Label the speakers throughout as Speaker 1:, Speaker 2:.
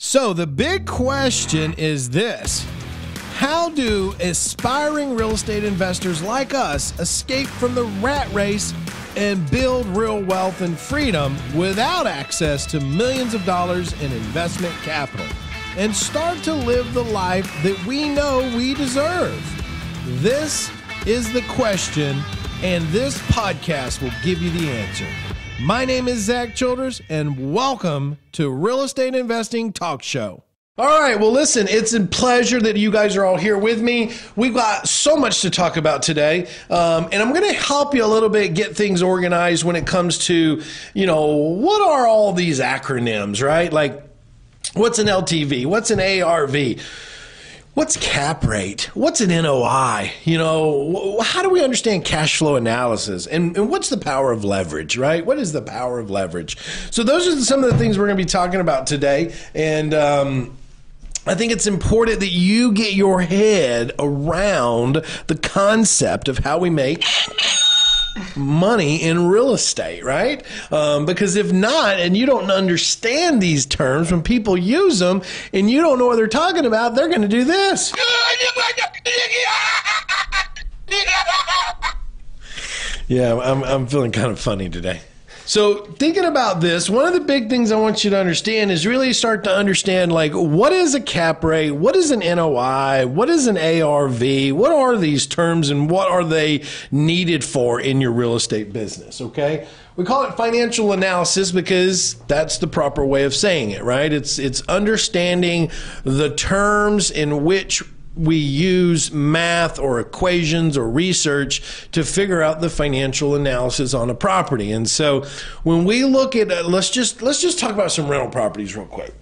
Speaker 1: So the big question is this: how do aspiring real estate investors like us escape from the rat race and build real wealth and freedom without access to millions of dollars in investment capital and start to live the life that we know we deserve? This is the question, and this podcast will give you the answer. My name is Zack Childress, and welcome to Real Estate Investing Talk Show. All right, well, listen, it's a pleasure that you guys are all here with me. We've got so much to talk about today, and I'm going to help you a little bit get things organized when it comes to, what are all these acronyms, right? Like, what's an LTV? What's an ARV? What's cap rate? What's an NOI? How do we understand cash flow analysis? And what's the power of leverage, right? What is the power of leverage? So those are some of the things we're going to be talking about today. And I think it's important that you get your head around the concept of how we make money in real estate, right? Because if not, and you don't understand these terms, when people use them and you don't know what they're talking about, they're going to do this. Yeah, I'm feeling kind of funny today. So thinking about this, one of the big things I want you to understand is really start to understand, like, what is a cap rate? What is an NOI? What is an ARV? What are these terms and what are they needed for in your real estate business, okay? We call it financial analysis because that's the proper way of saying it, right? It's understanding the terms in which we use math or equations or research to figure out the financial analysis on a property. And so when we look at, let's just talk about some rental properties real quick.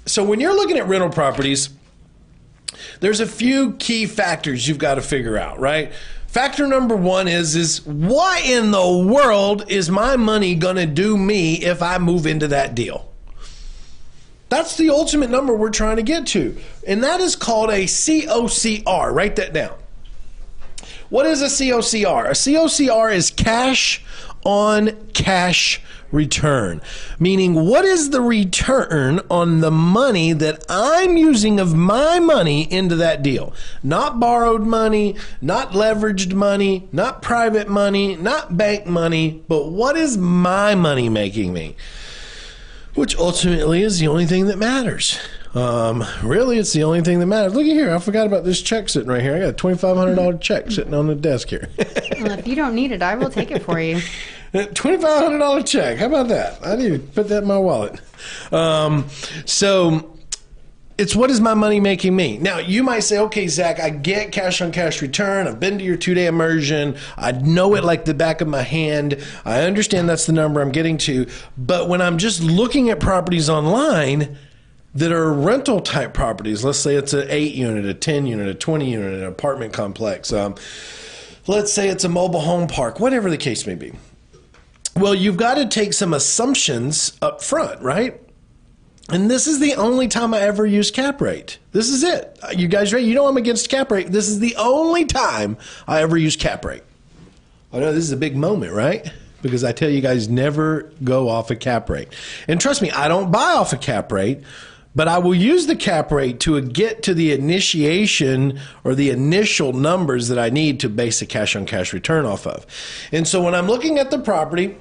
Speaker 1: So when you're looking at rental properties, there's a few key factors you've got to figure out, right? Factor number one is what in the world is my money going to do me if I move into that deal? That's the ultimate number we're trying to get to. And that is called a COCR. Write that down. What is a COCR? A COCR is cash on cash return. Meaning, what is the return on the money that I'm using of my money into that deal? Not borrowed money, not leveraged money, not private money, not bank money, but what is my money making me? Which ultimately is the only thing that matters. Really, it's the only thing that matters. Look at here. I forgot about this check sitting right here. I got a $2,500 check sitting on the desk here.
Speaker 2: Well, if you don't need it, I will take it for you.
Speaker 1: $2,500 check. How about that? I need to put that in my wallet. So it's what is my money making me? Now, you might say, okay, Zack, I get cash on cash return. I've been to your 2-day immersion. I know it like the back of my hand. I understand that's the number I'm getting to. But when I'm just looking at properties online that are rental type properties, let's say it's an 8-unit, a 10-unit, a 20-unit, an apartment complex. Let's say it's a mobile home park, whatever the case may be. Well, you've got to take some assumptions up front, right? And this is the only time I ever use cap rate. This is it. You guys ready? You know I'm against cap rate. This is the only time I ever use cap rate. I know this is a big moment, right? Because I tell you guys, never go off a cap rate. And trust me, I don't buy off a cap rate, but I will use the cap rate to get to the initiation or the initial numbers that I need to base a cash on cash return off of. And so when I'm looking at the property,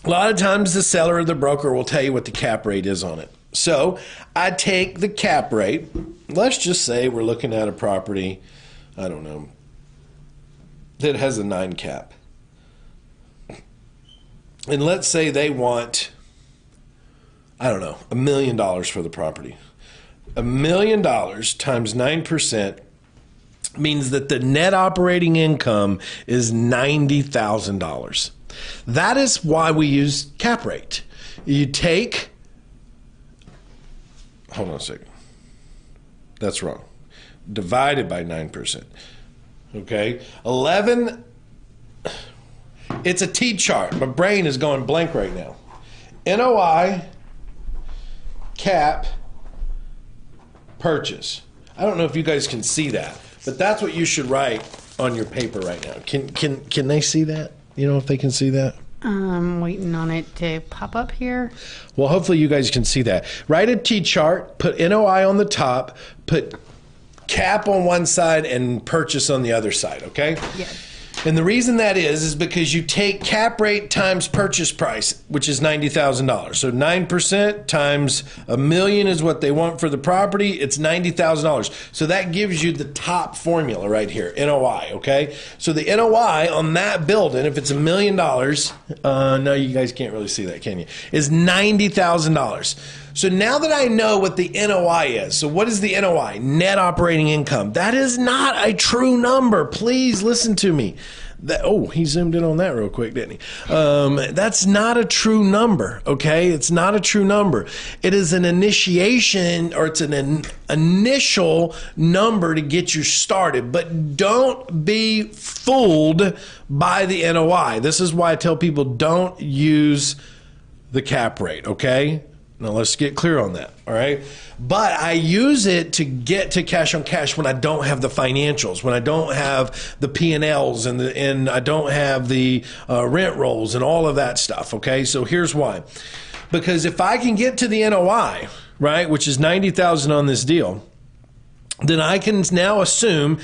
Speaker 1: a lot of times the seller or the broker will tell you what the cap rate is on it. So I take the cap rate. Let's just say we're looking at a property, I don't know, that has a 9 cap. And let's say they want, I don't know, $1 million for the property. $1 million times 9% means that the net operating income is $90,000. That is why we use cap rate. You take, hold on a second. That's wrong. Divided by 9%. Okay? 11, it's a T chart. My brain is going blank right now. NOI, cap, purchase. I don't know if you guys can see that, but that's what you should write on your paper right now. Can they see that? You know if they can see that?
Speaker 2: Waiting on it to pop up here.
Speaker 1: Well, hopefully you guys can see that. Write a T-chart, put NOI on the top, put cap on one side and purchase on the other side, okay?
Speaker 2: Yeah.
Speaker 1: And the reason that is because you take cap rate times purchase price, which is $90,000. So 9% times $1 million is what they want for the property. It's $90,000. So that gives you the top formula right here, NOI, okay? So the NOI on that building, if it's $1 million, no, you guys can't really see that, can you? Is $90,000. So now that I know what the NOI is, so what is the NOI? Net operating income. That is not a true number. Please listen to me. He zoomed in on that real quick, didn't he? That's not a true number, okay? It's not a true number. It is an initiation, or it's an initial number to get you started. But don't be fooled by the NOI. This is why I tell people don't use the cap rate, okay? Now, let's get clear on that, all right? But I use it to get to cash on cash when I don't have the financials, when I don't have the P&Ls and I don't have the rent rolls and all of that stuff, okay? So here's why. Because if I can get to the NOI, right, which is $90,000 on this deal, then I can now assume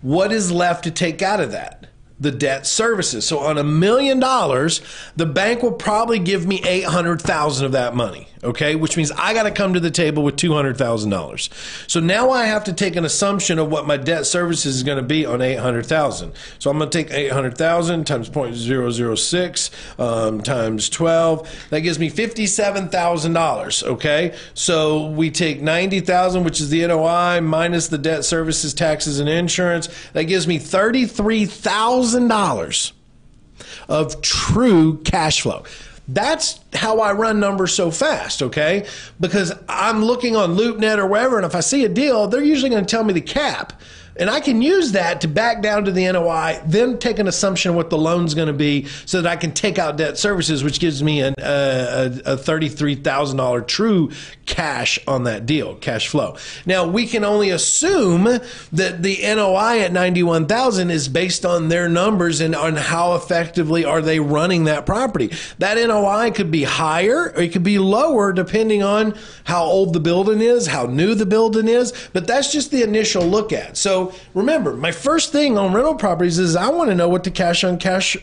Speaker 1: what is left to take out of that. The debt services. So on $1 million, the bank will probably give me $800,000 of that money. Okay, which means I got to come to the table with $200,000. So now I have to take an assumption of what my debt services is going to be on $800,000. So I'm going to take $800,000 times 0.006 times 12. That gives me $57,000. Okay, so we take $90,000, which is the NOI, minus the debt services, taxes, and insurance. That gives me $33,000 of true cash flow. That's how I run numbers so fast, okay? Because I'm looking on LoopNet or wherever, and if I see a deal, they're usually going to tell me the cap. And I can use that to back down to the NOI, then take an assumption of what the loan's going to be so that I can take out debt services, which gives me a $33,000 true cash on that deal, cash flow. Now, we can only assume that the NOI at $91,000 is based on their numbers and on how effectively are they running that property. That NOI could be higher or it could be lower depending on how old the building is, how new the building is, but that's just the initial look at. So remember, my first thing on rental properties is I want to know what the cash on cash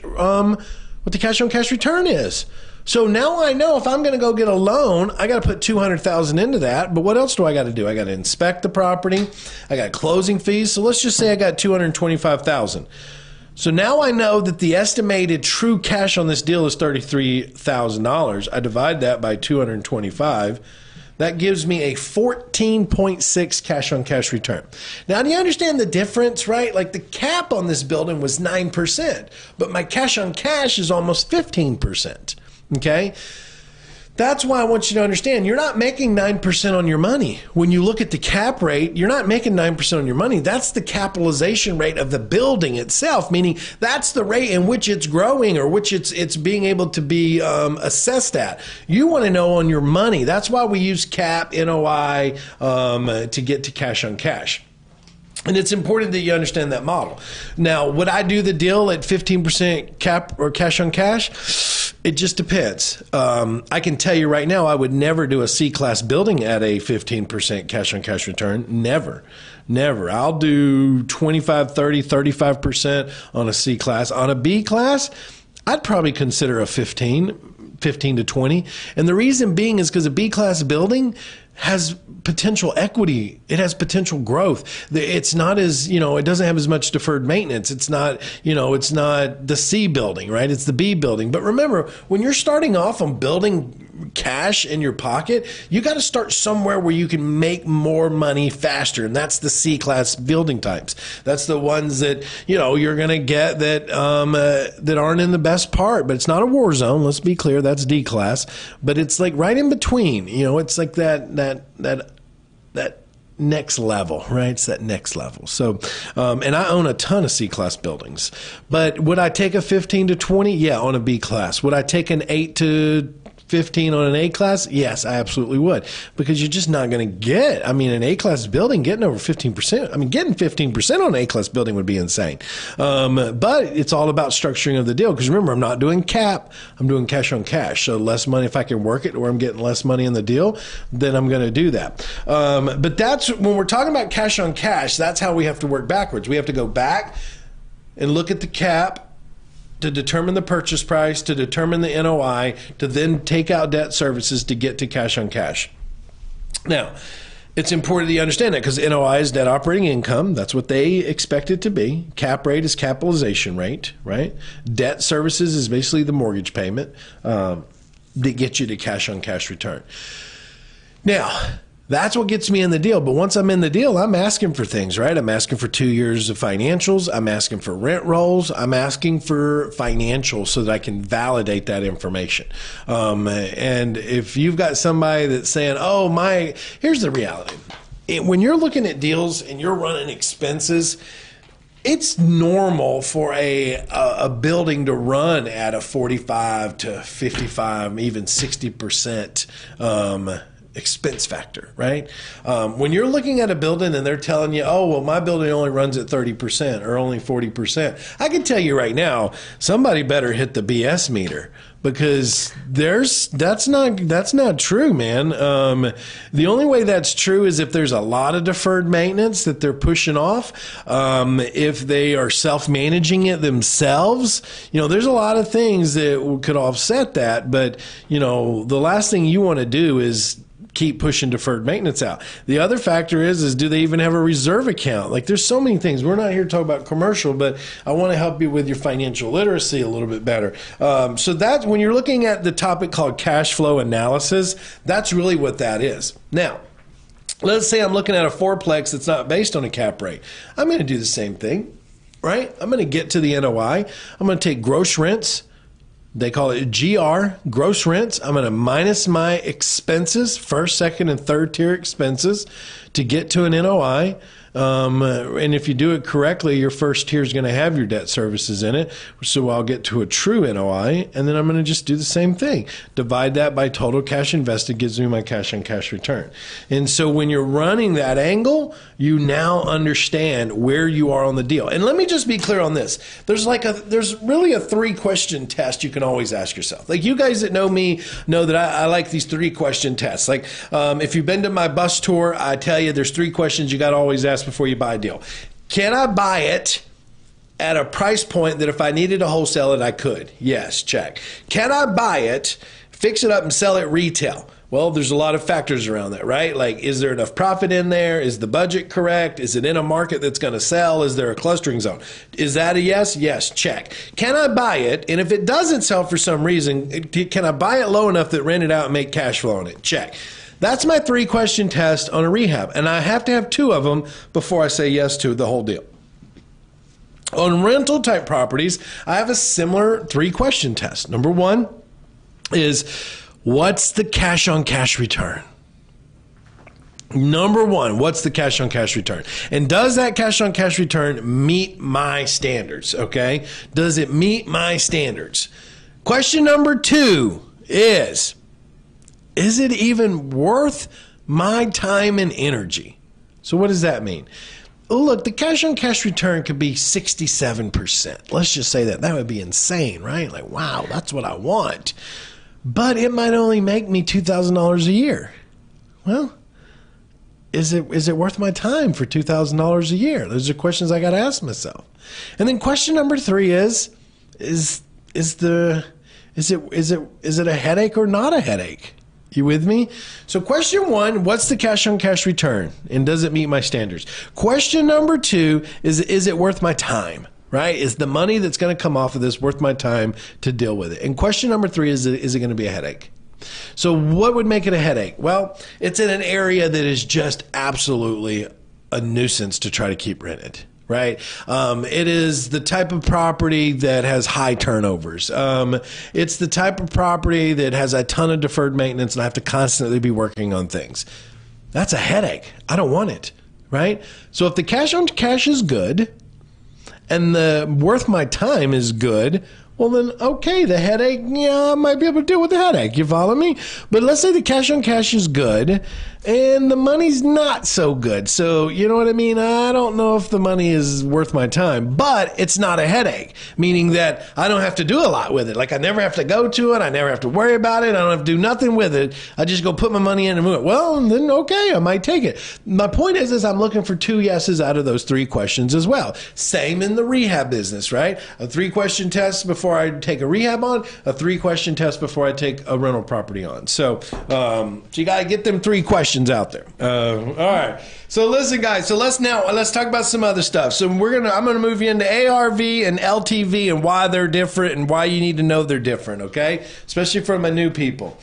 Speaker 1: return is. So now I know if I'm going to go get a loan, I got to put $200,000 into that. But what else do I got to do? I got to inspect the property. I got closing fees. So let's just say I got $225,000. So now I know that the estimated true cash on this deal is $33,000. I divide that by 225. That gives me a 14.6 cash on cash return. Now, do you understand the difference, right? Like the cap on this building was 9%, but my cash on cash is almost 15%. Okay? That's why I want you to understand you're not making 9% on your money. When you look at the cap rate, you're not making 9% on your money. That's the capitalization rate of the building itself, meaning that's the rate in which it's growing or which it's being able to be assessed at. You want to know on your money. That's why we use cap, NOI to get to cash on cash. And it's important that you understand that model. Now, would I do the deal at 15% cap or cash on cash? It just depends. I can tell you right now, I would never do a C-class building at a 15% cash on cash return. Never. Never. I'll do 25, 30, 35% on a C-class. On a B-class, I'd probably consider a 15 to 20. And the reason being is because a B-class building has potential equity. It has potential growth. It's not as, it doesn't have as much deferred maintenance. It's not, it's not the C building, right? It's the B building. But remember, when you're starting off on building cash in your pocket, you got to start somewhere where you can make more money faster. And that's the C-class building types. That's the ones that, you're going to get that, that aren't in the best part, but it's not a war zone. Let's be clear. That's D-class, but it's like right in between, it's like that next level, right? It's that next level. So, and I own a ton of C-class buildings, but would I take a 15 to 20? Yeah, on a B-class. Would I take an 8 to 15 on an A-class? Yes, I absolutely would, because you're just not going to get, I mean, an A-class building getting over 15%. I mean, getting 15% on an A-class building would be insane. But it's all about structuring of the deal, because remember, I'm not doing cap, I'm doing cash on cash. So less money, if I can work it where I'm getting less money in the deal, then I'm going to do that. But that's, when we're talking about cash on cash, that's how we have to work backwards. We have to go back and look at the cap to determine the purchase price, to determine the NOI, to then take out debt services to get to cash on cash. Now, it's important that you understand that, because NOI is net operating income. That's what they expect it to be. Cap rate is capitalization rate, right? Debt services is basically the mortgage payment that gets you to cash on cash return. Now, that's what gets me in the deal. But once I'm in the deal, I'm asking for things, right? I'm asking for 2 years of financials. I'm asking for rent rolls. I'm asking for financials so that I can validate that information. And if you've got somebody that's saying, oh, here's the reality. When you're looking at deals and you're running expenses, it's normal for a building to run at a 45 to 55, even 60% expense factor, right? When you're looking at a building and they're telling you, oh, well, my building only runs at 30% or only 40%, I can tell you right now, somebody better hit the BS meter, because that's not true, man. The only way that's true is if there's a lot of deferred maintenance that they're pushing off. If they are self-managing it themselves, there's a lot of things that could offset that. But, the last thing you want to do is keep pushing deferred maintenance out. The other factor is do they even have a reserve account? Like, there's so many things. We're not here to talk about commercial, but I want to help you with your financial literacy a little bit better. So that's when you're looking at the topic called cash flow analysis, that's really what that is. Now, let's say I'm looking at a fourplex that's not based on a cap rate. I'm going to do the same thing, right? I'm going to get to the NOI. I'm going to take gross rents. They call it GR, gross rents. I'm going to minus my expenses, first, second, and third tier expenses, to get to an NOI. And if you do it correctly, your first tier is going to have your debt services in it. So I'll get to a true NOI, and then I'm going to just do the same thing. Divide that by total cash invested, gives me my cash on cash return. And so when you're running that angle, you now understand where you are on the deal. And let me just be clear on this. There's really a 3-question test you can always ask yourself. Like, you guys that know me know that I like these 3-question tests. Like, if you've been to my bus tour, I tell you there's 3 questions you got to always ask before you buy a deal. Can I buy it at a price point that if I needed to wholesale it, I could? Yes, check. Can I buy it, fix it up, and sell it retail? Well, there's a lot of factors around that, right? Like, is there enough profit in there? Is the budget correct? Is it in a market that's going to sell? Is there a clustering zone? Is that a yes? Yes, check. Can I buy it? And if it doesn't sell for some reason, can I buy it low enough that rent it out and make cash flow on it? Check. That's my 3-question test on a rehab. And I have to have 2 of them before I say yes to the whole deal. On rental type properties, I have a similar 3-question test. Number 1 is, what's the cash on cash return? Number 1, what's the cash on cash return? And does that cash on cash return meet my standards? Okay. Does it meet my standards? Question number 2 is it even worth my time and energy? So what does that mean? Look, the cash on cash return could be 67%. Let's just say that. That would be insane, right? Like, wow, that's what I want. But it might only make me $2,000 a year. Well, is it worth my time for $2,000 a year? Those are questions I got to ask myself. And then question number 3 is it a headache or not a headache? You with me? So question 1, what's the cash on cash return? And does it meet my standards? Question number 2 is it worth my time? Right? Is the money that's going to come off of this worth my time to deal with it? And question number 3 is it going to be a headache? So what would make it a headache? Well, it's in an area that is just absolutely a nuisance to try to keep rented. Right? It is the type of property that has high turnovers. It's the type of property that has a ton of deferred maintenance and I have to constantly be working on things. That's a headache. I don't want it. Right? So if the cash on cash is good and the worth my time is good, Well, then, okay, the headache, yeah, I might be able to deal with the headache. You follow me? But let's say the cash on cash is good and the money's not so good. So, you know what I mean? I don't know if the money is worth my time, but it's not a headache, meaning that I don't have to do a lot with it. Like I never have to go to it. I never have to worry about it. I don't have to do nothing with it. I just go put my money in and move it. Well, then, okay, I might take it. My point is I'm looking for 2 yeses out of those 3 questions as well. Same in the rehab business, right? A 3-question test before I take a rehab on, a 3-question test before I take a rental property on. So you got to get them 3 questions out there. All right. So listen, guys. So let's talk about some other stuff. So I'm gonna move you into ARV and LTV and why they're different and why you need to know they're different. Okay, especially for my new people.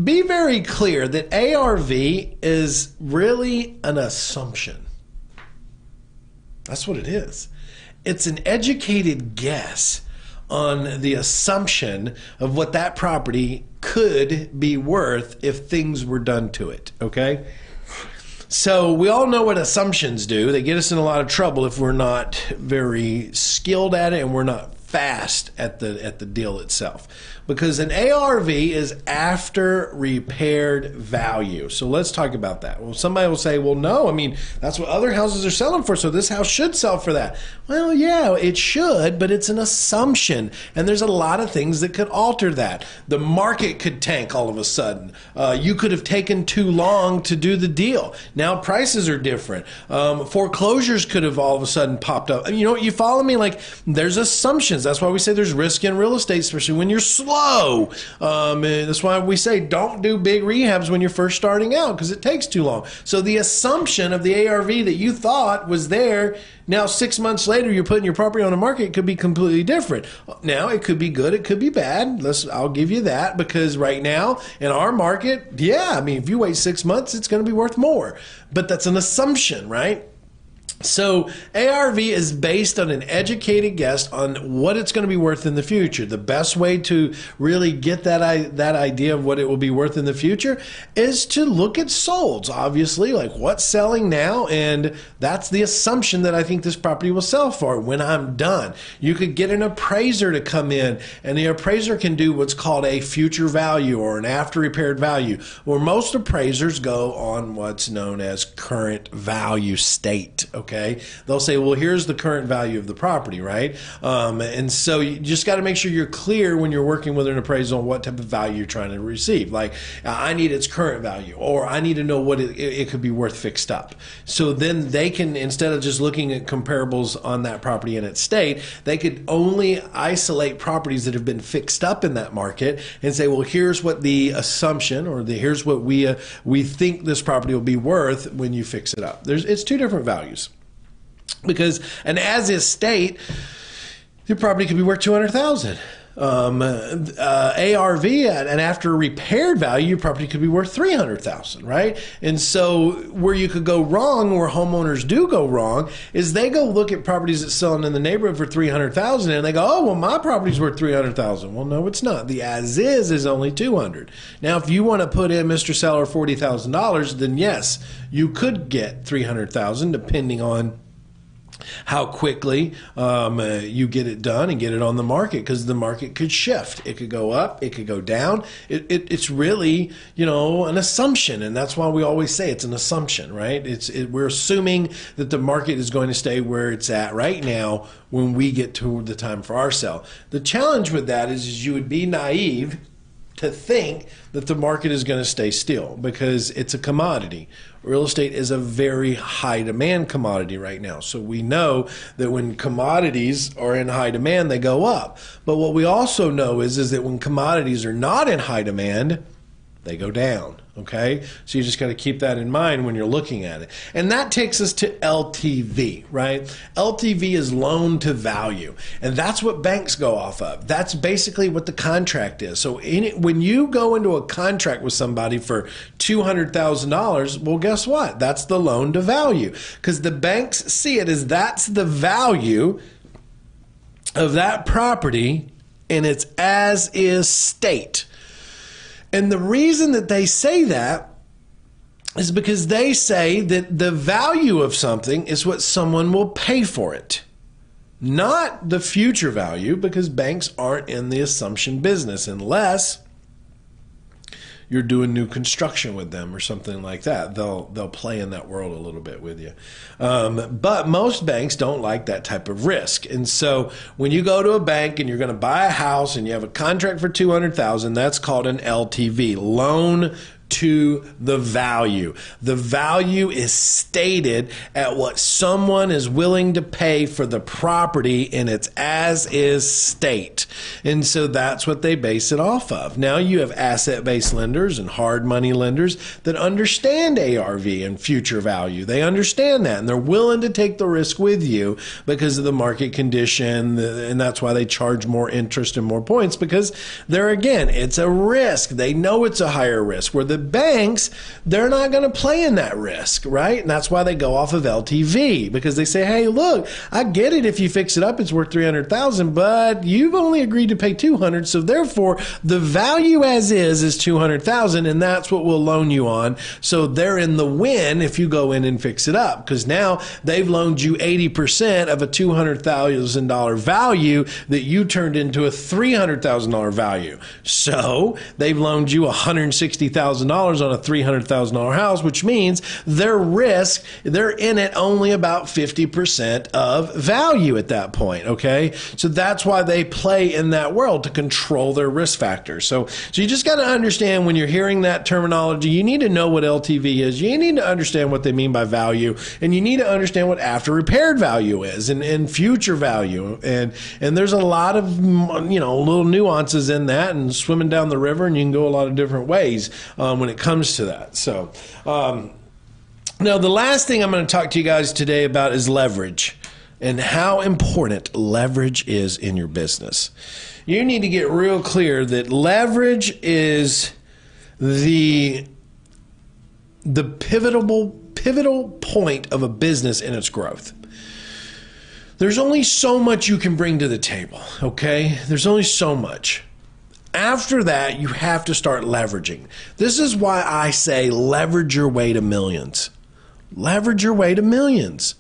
Speaker 1: Be very clear that ARV is really an assumption. That's what it is. It's an educated guess on the assumption of what that property could be worth if things were done to it, okay? So we all know what assumptions do. They get us in a lot of trouble if we're not very skilled at it and we're not fast at the deal itself. Because an ARV is after repaired value. So let's talk about that. Well, somebody will say, well, no, I mean, that's what other houses are selling for, so this house should sell for that. Well, yeah, it should, but it's an assumption. And there's a lot of things that could alter that. The market could tank all of a sudden. You could have taken too long to do the deal. Now prices are different. Foreclosures could have all of a sudden popped up. You know, you follow me? Like, there's assumptions. That's why we say there's risk in real estate, especially when you're slow. That's why we say don't do big rehabs when you're first starting out because it takes too long. So the assumption of the ARV that you thought was there, now 6 months later you're putting your property on the market, it could be completely different. Now it could be good, it could be bad. I'll give you that because right now in our market, yeah, I mean if you wait 6 months it's going to be worth more. But that's an assumption, right? So ARV is based on an educated guess on what it's going to be worth in the future. The best way to really get that idea of what it will be worth in the future is to look at solds, obviously, like what's selling now, and that's the assumption that I think this property will sell for when I'm done. You could get an appraiser to come in, and the appraiser can do what's called a future value or an after repaired value, where most appraisers go on what's known as current value state. Okay, they'll say, well, here's the current value of the property, right? And so you just got to make sure you're clear when you're working with an appraisal on what type of value you're trying to receive. Like, I need its current value, or I need to know what it could be worth fixed up. So then they can, instead of just looking at comparables on that property in its state, they could only isolate properties that have been fixed up in that market and say, well, here's what the assumption, or here's what we think this property will be worth when you fix it up. It's 2 different values. Because an as-is state, your property could be worth $200,000. ARV, and after repaired value, your property could be worth $300,000, right? And so where you could go wrong, where homeowners do go wrong, is they go look at properties that's selling in the neighborhood for $300,000, and they go, oh, well, my property's worth $300,000. Well, no, it's not. The as-is only $200,000. Now, if you want to put in, Mr. Seller, $40,000, then yes, you could get $300,000, depending on how quickly you get it done and get it on the market, because the market could shift. It could go up, it could go down. It's really, an assumption, and that's why we always say it's an assumption, right? We're assuming that the market is going to stay where it's at right now when we get to the time for our sale. The challenge with that is you would be naive to think that the market is going to stay still, because it's a commodity. Real estate is a very high demand commodity right now. So we know that when commodities are in high demand, they go up. But what we also know is that when commodities are not in high demand, they go down. Okay, so you just got to keep that in mind when you're looking at it. And that takes us to LTV, right? LTV is loan to value, and that's what banks go off of. That's basically what the contract is. So when you go into a contract with somebody for $200,000, well, guess what? That's the loan to value, because the banks see it as that's the value of that property in its as-is state. And the reason that they say that is because they say that the value of something is what someone will pay for it, not the future value, because banks aren't in the assumption business unless you're doing new construction with them or something like that. They'll play in that world a little bit with you. But most banks don't like that type of risk. And so when you go to a bank and you're going to buy a house and you have a contract for $200,000, that's called an LTV, loan to the value. The value is stated at what someone is willing to pay for the property in its as-is state. And so that's what they base it off of. Now you have asset-based lenders and hard money lenders that understand ARV and future value. They understand that, and they're willing to take the risk with you because of the market condition, and that's why they charge more interest and more points, because it's a risk. They know it's a higher risk. Where the banks, they're not going to play in that risk, right? And that's why they go off of LTV, because they say, hey, look, I get it. If you fix it up, it's worth $300,000, but you've only agreed to pay $200,000. So therefore, the value as is $200,000, and that's what we'll loan you on. So they're in the win if you go in and fix it up, because now they've loaned you 80% of a $200,000 value that you turned into a $300,000 value. So they've loaned you $160,000 on a $300,000 house, which means their risk, they're in it only about 50% of value at that point, okay? So that's why they play in that world, to control their risk factors. So you just got to understand, when you're hearing that terminology, you need to know what LTV is. You need to understand what they mean by value, and you need to understand what after repaired value is, and future value. And there's a lot of, little nuances in that, and swimming down the river, and you can go a lot of different ways when it comes to that. So now the last thing I'm going to talk to you guys today about is leverage, and how important leverage is in your business. You need to get real clear that leverage is the pivotal point of a business in its growth. There's only so much you can bring to the table, okay? There's only so much. After that, you have to start leveraging. This is why I say leverage your way to millions. Leverage your way to millions,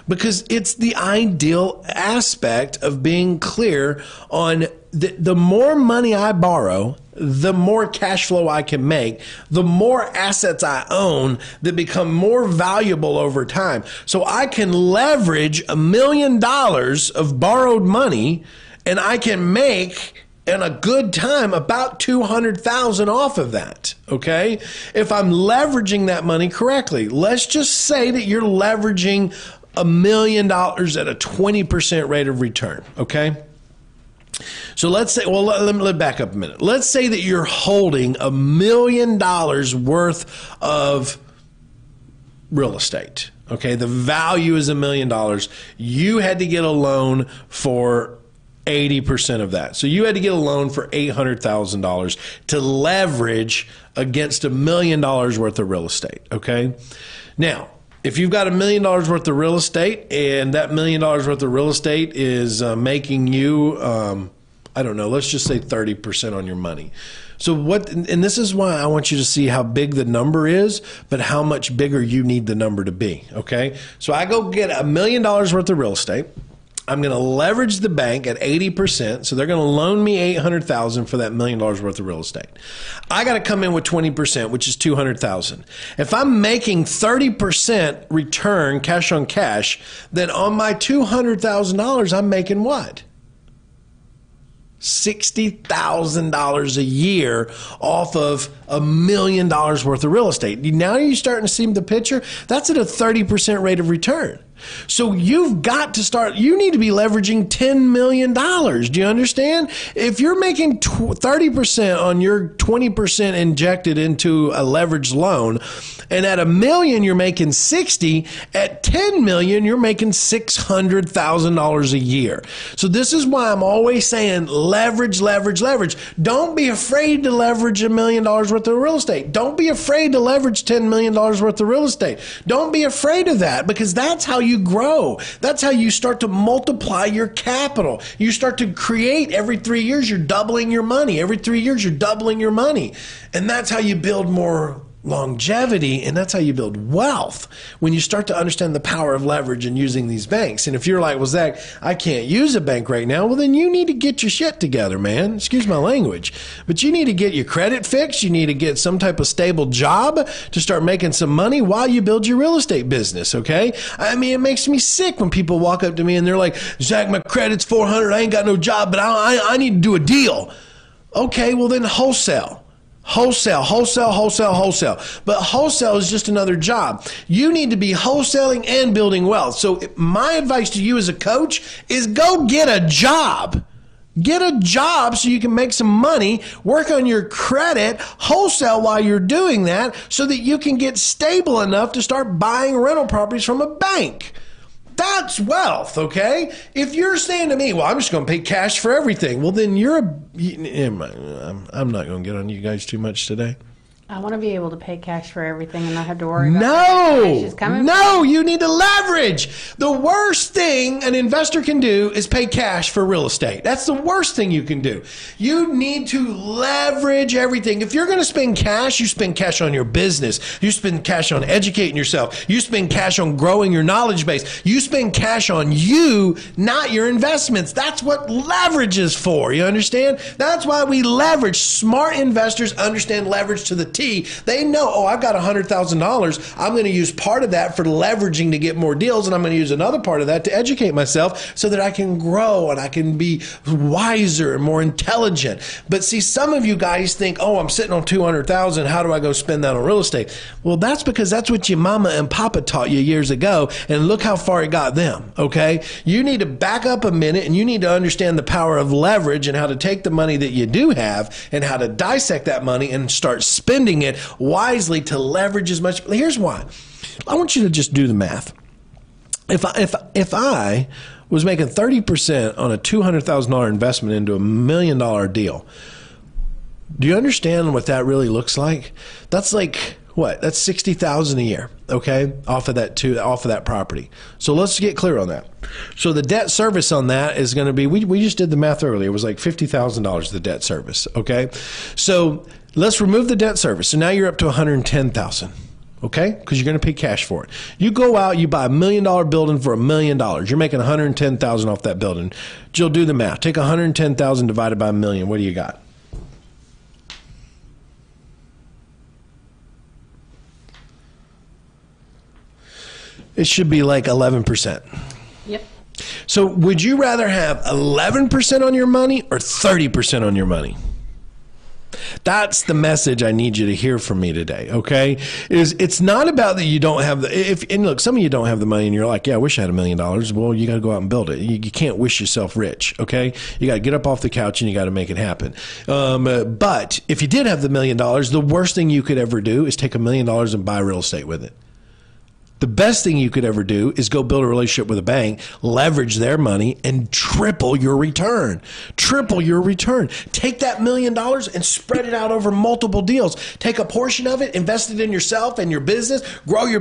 Speaker 1: because it's the ideal aspect of being clear on the more money I borrow, the more cash flow I can make, the more assets I own that become more valuable over time. So I can leverage $1 million of borrowed money, and I can make, in a good time, about $200,000 off of that, okay? If I'm leveraging that money correctly. Let's just say that you're leveraging $1 million at a 20% rate of return, okay? So let's say, let me back up a minute. Let's say that you're holding $1 million worth of real estate, okay? The value is $1 million. You had to get a loan for 80% of that. So you had to get a loan for $800,000 to leverage against $1 million worth of real estate, okay? Now, if you've got $1 million worth of real estate, and that $1 million worth of real estate is making you, let's just say 30% on your money. So and this is why I want you to see how big the number is, but how much bigger you need the number to be, okay? So I go get $1 million worth of real estate. I'm going to leverage the bank at 80%. So they're going to loan me $800,000 for that $1 million worth of real estate. I got to come in with 20%, which is $200,000. If I'm making 30% return cash on cash, then on my $200,000, I'm making what? $60,000 a year off of $1 million worth of real estate. Now you're starting to see the picture. That's at a 30% rate of return. So you've got to start, you need to be leveraging $10 million. Do you understand? If you're making 30% on your 20% injected into a leveraged loan, and at $1 million, you're making 60, at 10 million, you're making $600,000 a year. So this is why I'm always saying leverage, leverage, leverage. Don't be afraid to leverage $1 million worth of real estate. Don't be afraid to leverage $10 million worth of real estate. Don't be afraid of that, because that's how you grow. That's how you start to multiply your capital. You start to create every 3 years, you're doubling your money. Every 3 years, you're doubling your money. And that's how you build more longevity, and that's how you build wealth, when you start to understand the power of leverage and using these banks. And if you're like, well, Zach, I can't use a bank right now, well, then you need to get your shit together, man. Excuse my language. But you need to get your credit fixed. You need to get some type of stable job to start making some money while you build your real estate business, okay? I mean, it makes me sick when people walk up to me and they're like, Zach, my credit's 400. I ain't got no job, but I need to do a deal. Okay, well, then wholesale. Wholesale. But wholesale is just another job. You need to be wholesaling and building wealth. So my advice to you as a coach is go get a job. Get a job so you can make some money, work on your credit, wholesale while you're doing that so that you can get stable enough to start buying rental properties from a bank. That's wealth, okay? If you're saying to me, well, I'm just going to pay cash for everything, well, then I'm not going to get on you guys too much today.
Speaker 2: I want to be able to pay cash for everything and not have to worry about
Speaker 1: No, you need to leverage. The worst thing an investor can do is pay cash for real estate. That's the worst thing you can do. You need to leverage everything. If you're going to spend cash, you spend cash on your business. You spend cash on educating yourself. You spend cash on growing your knowledge base. You spend cash on you, not your investments. That's what leverage is for. You understand? That's why we leverage. Smart investors understand leverage to the T. They know, oh, I've got $100,000. I'm going to use part of that for leveraging to get more deals, and I'm going to use another part of that to educate myself so that I can grow and I can be wiser and more intelligent. But see, some of you guys think, oh, I'm sitting on $200,000. How do I go spend that on real estate? Well, that's because that's what your mama and papa taught you years ago, and look how far it got them, okay? You need to back up a minute, and you need to understand the power of leverage and how to take the money that you do have and how to dissect that money and start spending it wisely to leverage as much. Here's why. I want you to just do the math. If I was making 30% on a $200,000 investment into $1 million deal, do you understand what that really looks like? That's like what? That's $60,000 a year, okay? Off of that property. So let's get clear on that. So the debt service on that is going to be, we just did the math earlier. It was like $50,000 the debt service, okay? So let's remove the debt service. So now you're up to $110,000. Okay? Because you're going to pay cash for it. You go out, you buy $1 million building for $1 million. You're making $110,000 off that building. Jill, do the math. Take $110,000 divided by $1 million. What do you got? It should be like 11%.
Speaker 2: Yep.
Speaker 1: So would you rather have 11% on your money or 30% on your money? That's the message I need you to hear from me today, okay? It's not about that you don't have and look, some of you don't have the money and you're like, yeah, I wish I had $1 million. Well, you got to go out and build it. You can't wish yourself rich, okay? You got to get up off the couch and you got to make it happen. But if you did have the $1 million, the worst thing you could ever do is take $1 million and buy real estate with it. The best thing you could ever do is go build a relationship with a bank, leverage their money, and triple your return. Triple your return. Take that $1 million and spread it out over multiple deals. Take a portion of it, invest it in yourself and your business, grow your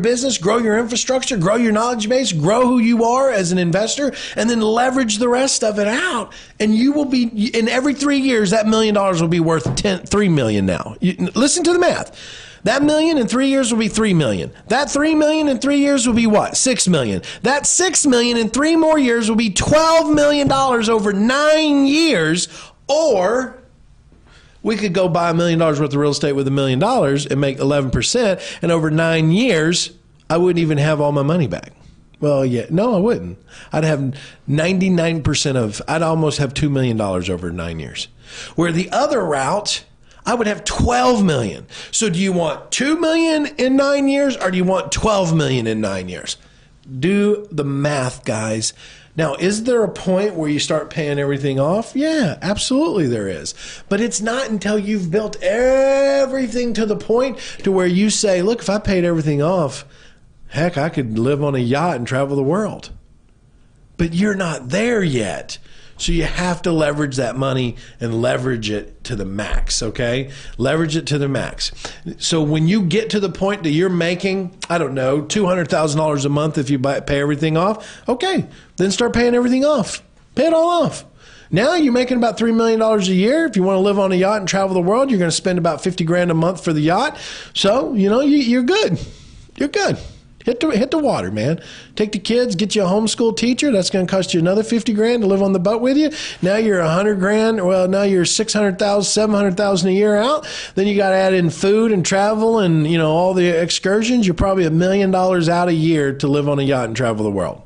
Speaker 1: infrastructure, grow your knowledge base, grow who you are as an investor, and then leverage the rest of it out. And you will be, in every 3 years, that $1 million will be worth $3 million now. Listen to the math. That $1 million in 3 years will be $3 million. That $3 million in 3 years will be what? $6 million. That $6 million in 3 more years will be $12 million over 9 years. Or we could go buy $1 million worth of real estate with $1 million and make 11%. And over 9 years, I wouldn't even have all my money back. Well, yeah, no, I wouldn't. I'd have 99% I'd almost have $2 million over 9 years. Where the other route, I would have 12 million. So do you want 2 million in 9 years or do you want 12 million in 9 years? Do the math, guys. Now, is there a point where you start paying everything off? Yeah, absolutely there is. But it's not until you've built everything to the point to where you say, look, if I paid everything off, heck, I could live on a yacht and travel the world. But you're not there yet. So you have to leverage that money and leverage it to the max, okay? Leverage it to the max. So when you get to the point that you're making, I don't know, $200,000 a month if you pay everything off, okay, then start paying everything off. Pay it all off. Now you're making about $3 million a year. If you want to live on a yacht and travel the world, you're going to spend about 50 grand a month for the yacht. So, you're good. You're good. Hit the water, man. Take the kids, get you a homeschool teacher. That's going to cost you another 50 grand to live on the boat with you. Now you're 100 grand. Well, now you're 600,000, 700,000 a year out. Then you got to add in food and travel and, all the excursions. You're probably $1 million out a year to live on a yacht and travel the world.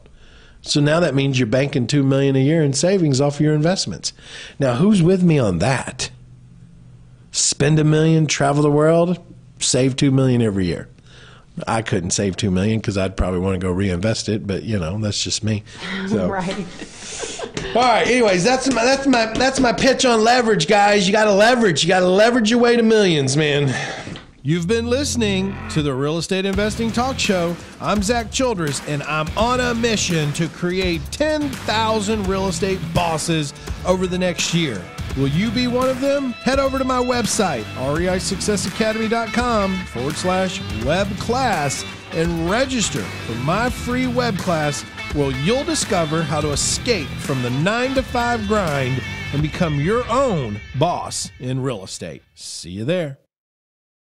Speaker 1: So now that means you're banking $2 million a year in savings off your investments. Now, who's with me on that? Spend $1 million, travel the world, save $2 million every year. I couldn't save $2 million because I'd probably want to go reinvest it, but that's just me. So.
Speaker 2: Right.
Speaker 1: All right. Anyways, that's my pitch on leverage, guys. You got to leverage. You got to leverage your way to millions, man. You've been listening to the Real Estate Investing Talk Show. I'm Zack Childress, and I'm on a mission to create 10,000 real estate bosses over the next year. Will you be one of them? Head over to my website, reisuccessacademy.com/web class, and register for my free web class where you'll discover how to escape from the 9-to-5 grind and become your own boss in real estate. See you there.